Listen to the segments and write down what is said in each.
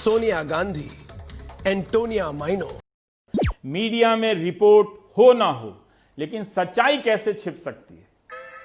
Sonia Gandhi, Antonia माइनो। Media में report हो ना हो, लेकिन सच्चाई कैसे छिप सकती है?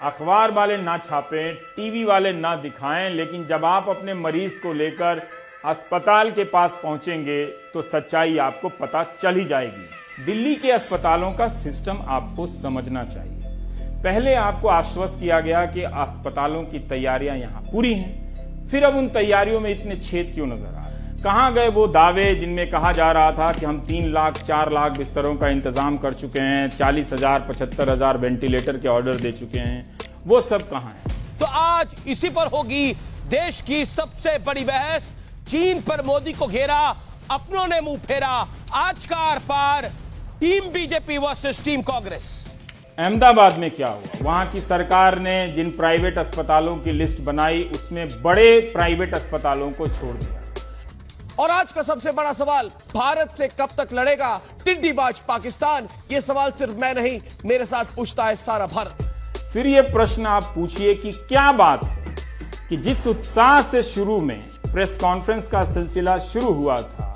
अखबार वाले ना छापें, टीवी वाले ना दिखाएं, लेकिन जब आप अपने मरीज को लेकर अस्पताल के पास पहुंचेंगे तो सच्चाई आपको पता चल ही जाएगी। दिल्ली के अस्पतालों का सिस्टम आपको समझना चाहिए। पहले आपको आश्वस्त किया गया कि अस्पतालों की तैयारियां यहां पूरी हैं, फिर अब उन तैयारियों में इतने छेद क्यों नजर आ रहे हैं? कहां गए वो दावे जिनमें कहा जा रहा था कि हम 3 लाख 4 लाख बिस्तरों का इंतजाम कर चुके हैं, 40,000 75,000 वेंटिलेटर के ऑर्डर दे चुके हैं, वो सब कहां है? तो आज इसी पर होगी देश की सबसे बड़ी बहस। चीन पर मोदी को घेरा, अपनों ने मुंह फेरा। आज का आर पार, team BJP versus team Congress. Ahmedabad में क्या हुआ? वहां की सरकार ने जिन प्राइवेट अस्पतालों की लिस्ट बनाई, उसमें बड़े प्राइवेट अस्पतालों को छोड़ दिया। और आज का सबसे बड़ा सवाल, भारत से कब तक लड़ेगा टिड्डीबाज पाकिस्तान? ये सवाल सिर्फ मैं नहीं, मेरे साथ पूछता है सारा भारत। फिर ये प्रश्न आप पूछिए कि क्या बात है कि जिस उत्साह से शुरू में प्रेस कॉन्फ्रेंस का सिलसिला शुरू हुआ था,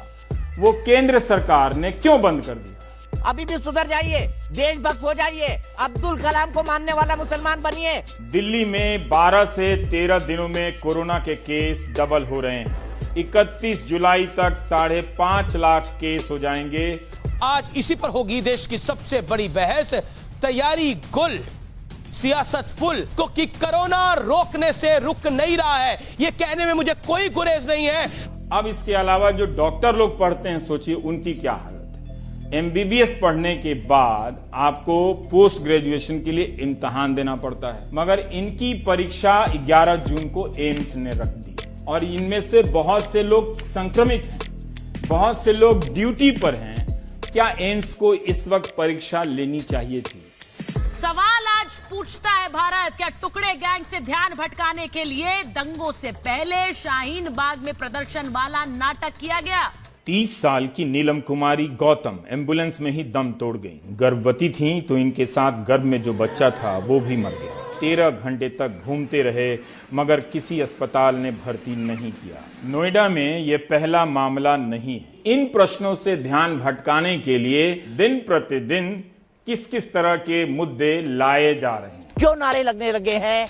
वो केंद्र सरकार ने क्यों बंद कर दिया? अभी भी सुधर जाइए, देशभक्त हो जाइए, अब्दुल कलाम को मानने वाला मुसलमान बनिए। दिल्ली में 12 से 13 दिनों में कोरोना के केस डबल हो रहे हैं। 31 जुलाई तक 5.5 लाख केस हो जाएंगे। आज इसी पर होगी देश की सबसे बड़ी बहस। तैयारी गुल, सियासत फुल, क्योंकि कोरोना रोकने से रुक नहीं रहा है, ये कहने में मुझे कोई गुरेज नहीं है। अब इसके अलावा जो डॉक्टर लोग पढ़ते हैं, सोचिए उनकी क्या हालत है। MBBS पढ़ने के बाद आपको पोस्ट ग्रेजुएशन के लिए इम्तिहान देना पड़ता है, मगर इनकी परीक्षा 11 जून को एम्स ने रख दी और इनमें से बहुत से लोग संक्रमित हैं, बहुत से लोग ड्यूटी पर हैं। क्या एम्स को इस वक्त परीक्षा लेनी चाहिए थी? सवाल आज पूछता है भारत, क्या टुकड़े गैंग से ध्यान भटकाने के लिए दंगों से पहले शाहीन बाग में प्रदर्शन वाला नाटक किया गया? 30 साल की नीलम कुमारी गौतम एम्बुलेंस में ही दम तोड़ गई। गर्भवती थीं तो इनके साथ गर्भ में जो बच्चा था वो भी मर गया। 13 घंटे तक घूमते रहे, मगर किसी अस्पताल ने भर्ती नहीं किया। नोएडा में ये पहला मामला नहीं है। इन प्रश्नों से ध्यान भटकाने के लिए दिन प्रतिदिन किस किस तरह के मुद्दे लाए जा रहे हैं? क्यों नारे लगने लगे हैं,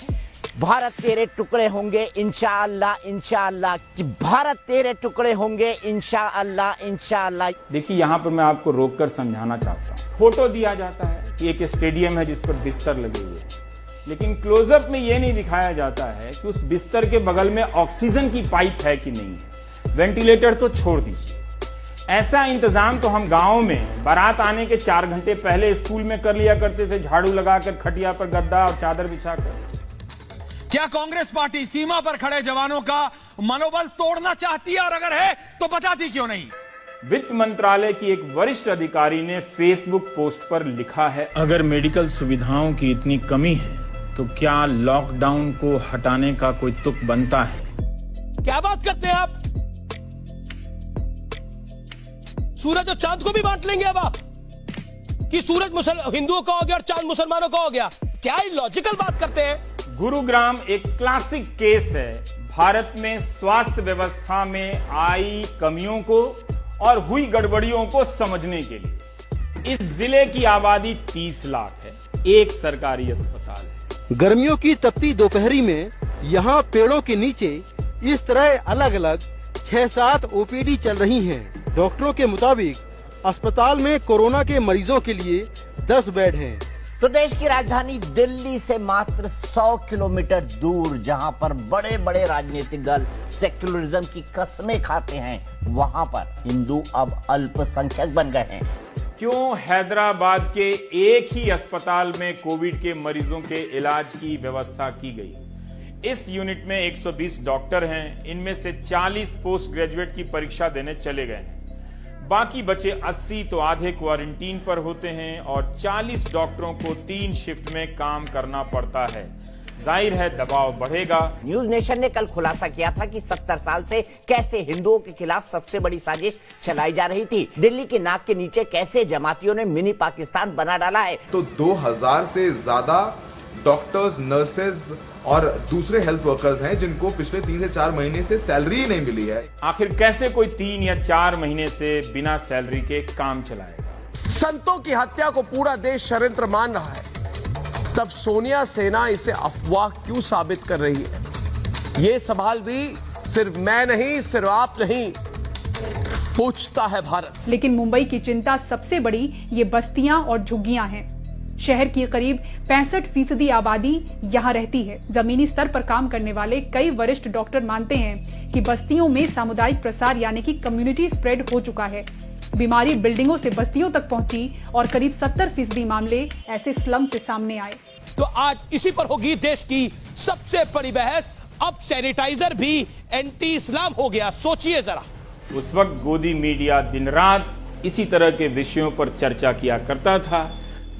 भारत तेरे टुकड़े होंगे इंशाअल्लाह इंशाअल्लाह, कि भारत तेरे टुकड़े होंगे इंशाअल्लाह इंशाअल्लाह। देखिए, यहाँ पर मैं आपको रोककर समझाना चाहता हूँ। फोटो दिया जाता है कि एक स्टेडियम है जिस पर बिस्तर लगे हुए हैं, लेकिन क्लोजअप में यह नहीं दिखाया जाता है कि उस बिस्तर के बगल में ऑक्सीजन की पाइप है कि नहीं है। वेंटिलेटर तो छोड़ दीजिए, ऐसा इंतजाम तो हम गाँव में बारात आने के 4 घंटे पहले स्कूल में कर लिया करते थे, झाड़ू लगाकर, खटिया पर गद्दा और चादर बिछाकर। क्या कांग्रेस पार्टी सीमा पर खड़े जवानों का मनोबल तोड़ना चाहती है, और अगर है तो बताती क्यों नहीं? वित्त मंत्रालय की एक वरिष्ठ अधिकारी ने फेसबुक पोस्ट पर लिखा है, अगर मेडिकल सुविधाओं की इतनी कमी है तो क्या लॉकडाउन को हटाने का कोई तुक बनता है? क्या बात करते हैं आप? सूरज और चांद को भी बांट लेंगे अब आप, कि सूरज हिंदुओं का हो गया और चांद मुसलमानों का हो गया? क्या लॉजिकल बात करते हैं? गुरुग्राम एक क्लासिक केस है भारत में स्वास्थ्य व्यवस्था में आई कमियों को और हुई गड़बड़ियों को समझने के लिए। इस जिले की आबादी 30 लाख है, एक सरकारी अस्पताल है। गर्मियों की तपती दोपहरी में यहाँ पेड़ों के नीचे इस तरह अलग अलग 6-7 OPD चल रही हैं। डॉक्टरों के मुताबिक अस्पताल में कोरोना के मरीजों के लिए 10 बेड हैं। तो देश की राजधानी दिल्ली से मात्र 100 किलोमीटर दूर, जहां पर बड़े बड़े राजनीतिक दल सेक्युलरिज्म की कसमें खाते हैं, वहां पर हिंदू अब अल्पसंख्यक बन गए हैं। क्यों हैदराबाद के एक ही अस्पताल में कोविड के मरीजों के इलाज की व्यवस्था की गई? इस यूनिट में 120 डॉक्टर हैं, इनमें से 40 पोस्ट ग्रेजुएट की परीक्षा देने चले गए हैं। बाकी बचे 80 तो आधे क्वारंटीन पर होते हैं और 40 डॉक्टरों को 3 शिफ्ट में काम करना पड़ता है। जाहिर है दबाव बढ़ेगा। न्यूज नेशन ने कल खुलासा किया था कि 70 साल से कैसे हिंदुओं के खिलाफ सबसे बड़ी साजिश चलाई जा रही थी। दिल्ली की नाक के नीचे कैसे जमातियों ने मिनी पाकिस्तान बना डाला है। तो 2000 से ज्यादा डॉक्टर्स, नर्सेज और दूसरे हेल्थ वर्कर्स हैं जिनको पिछले 3 से 4 महीने से सैलरी ही नहीं मिली है। आखिर कैसे कोई 3 या 4 महीने से बिना सैलरी के काम चलाएगा? संतों की हत्या को पूरा देश षड्यंत्र मान रहा है, तब सोनिया सेना इसे अफवाह क्यों साबित कर रही है? ये सवाल भी सिर्फ मैं नहीं, सिर्फ आप नहीं, पूछता है भारत। लेकिन मुंबई की चिंता सबसे बड़ी ये बस्तियां और झुग्गियां हैं। शहर की करीब 65% आबादी यहाँ रहती है। जमीनी स्तर पर काम करने वाले कई वरिष्ठ डॉक्टर मानते हैं कि बस्तियों में सामुदायिक प्रसार यानी कि कम्युनिटी स्प्रेड हो चुका है। बीमारी बिल्डिंगों से बस्तियों तक पहुंची और करीब 70% मामले ऐसे स्लम से सामने आए। तो आज इसी पर होगी देश की सबसे बड़ी बहस। अब सैनिटाइजर भी एंटी इस्लाम हो गया, सोचिए जरा। उस वक्त गोदी मीडिया दिन रात इसी तरह के विषयों पर चर्चा किया करता था,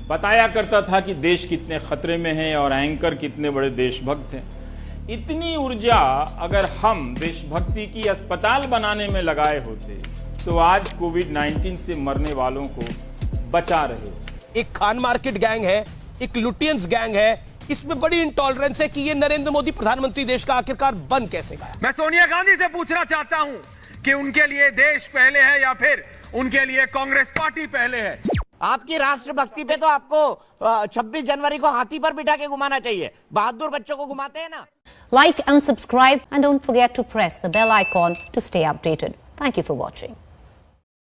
बताया करता था कि देश कितने खतरे में है और एंकर कितने बड़े देशभक्त हैं। इतनी ऊर्जा अगर हम देशभक्ति की अस्पताल बनाने में लगाए होते तो आज कोविड-19 से मरने वालों को बचा रहे। एक खान मार्केट गैंग है, एक लुटियंस गैंग है, इसमें बड़ी इंटॉलरेंस है कि ये नरेंद्र मोदी प्रधानमंत्री देश का आखिरकार बन कैसे गया। मैं सोनिया गांधी से पूछना चाहता हूं कि उनके लिए देश पहले है या फिर उनके लिए कांग्रेस पार्टी पहले है? आपकी राष्ट्रभक्ति पे तो आपको 26 जनवरी को हाथी पर बिठा के घुमाना चाहिए। बहादुर बच्चों को घुमाते हैं ना। Like and subscribe and don't forget to press the bell icon to stay updated. Thank you for watching.